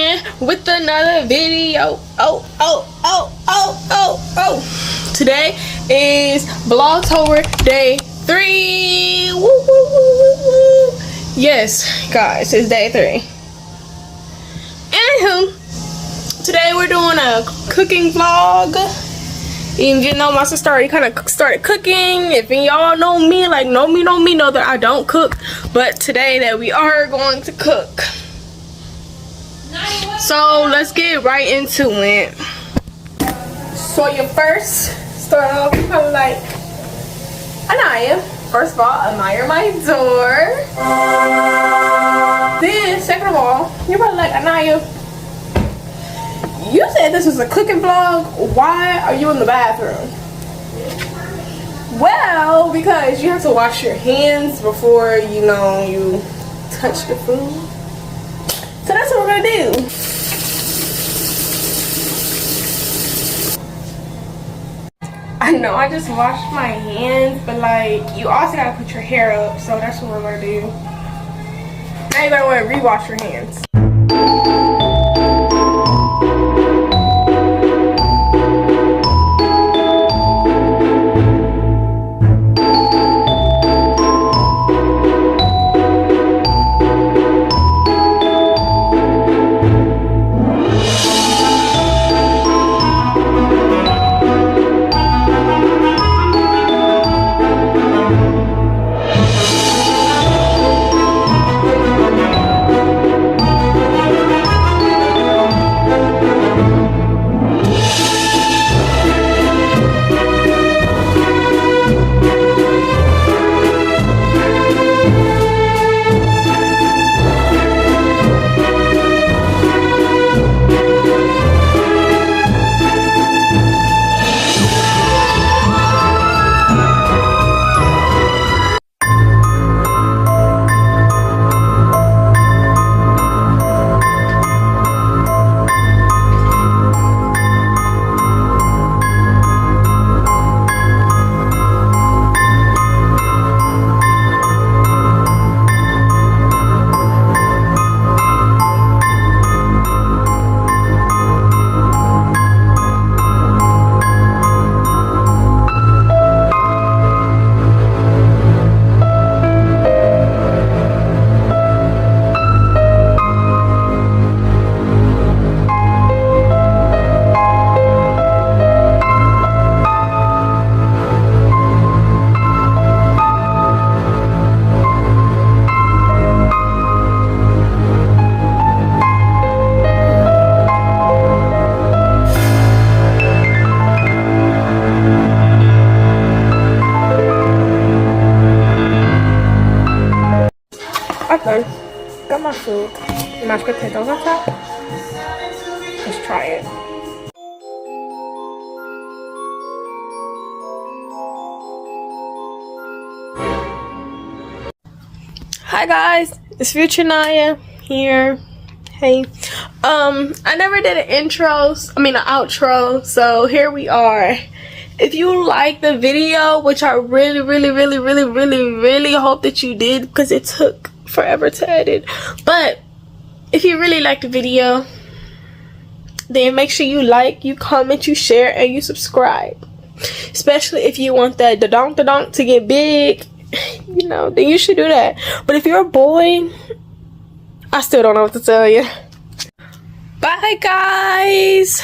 again with another video. Today is Vlogtober day 3. Woo, woo, woo, woo, woo. Yes, guys, it's day 3. Anywho, today we're doing a cooking vlog. Even you know my sister already kind of started cooking. If y'all know me, like know that I don't cook, but today that we are going to cook. So let's get right into it. So you first start off probably like Anaya. First of all, admire my door. Then second of all, you're probably like, Anaya, you said this was a cooking vlog. Why are you in the bathroom? Well, because you have to wash your hands before you touch the food. So that's what we're gonna do. I know I just washed my hands, but like you also gotta put your hair up, so that's what we're gonna do. Now you're gonna want to rewash your hands. Okay, got my food, mashed potatoes on top. Let's try it. Hi guys, it's Future Naya here. Hey, I never did an outro, so here we are. If you like the video, which I really hope that you did, because it took forever to edit, but if you really like the video, then make sure you like, you comment, you share, and you subscribe. Especially if you want that da-donk to get big, then you should do that. But if you're a boy, I still don't know what to tell you. Bye guys.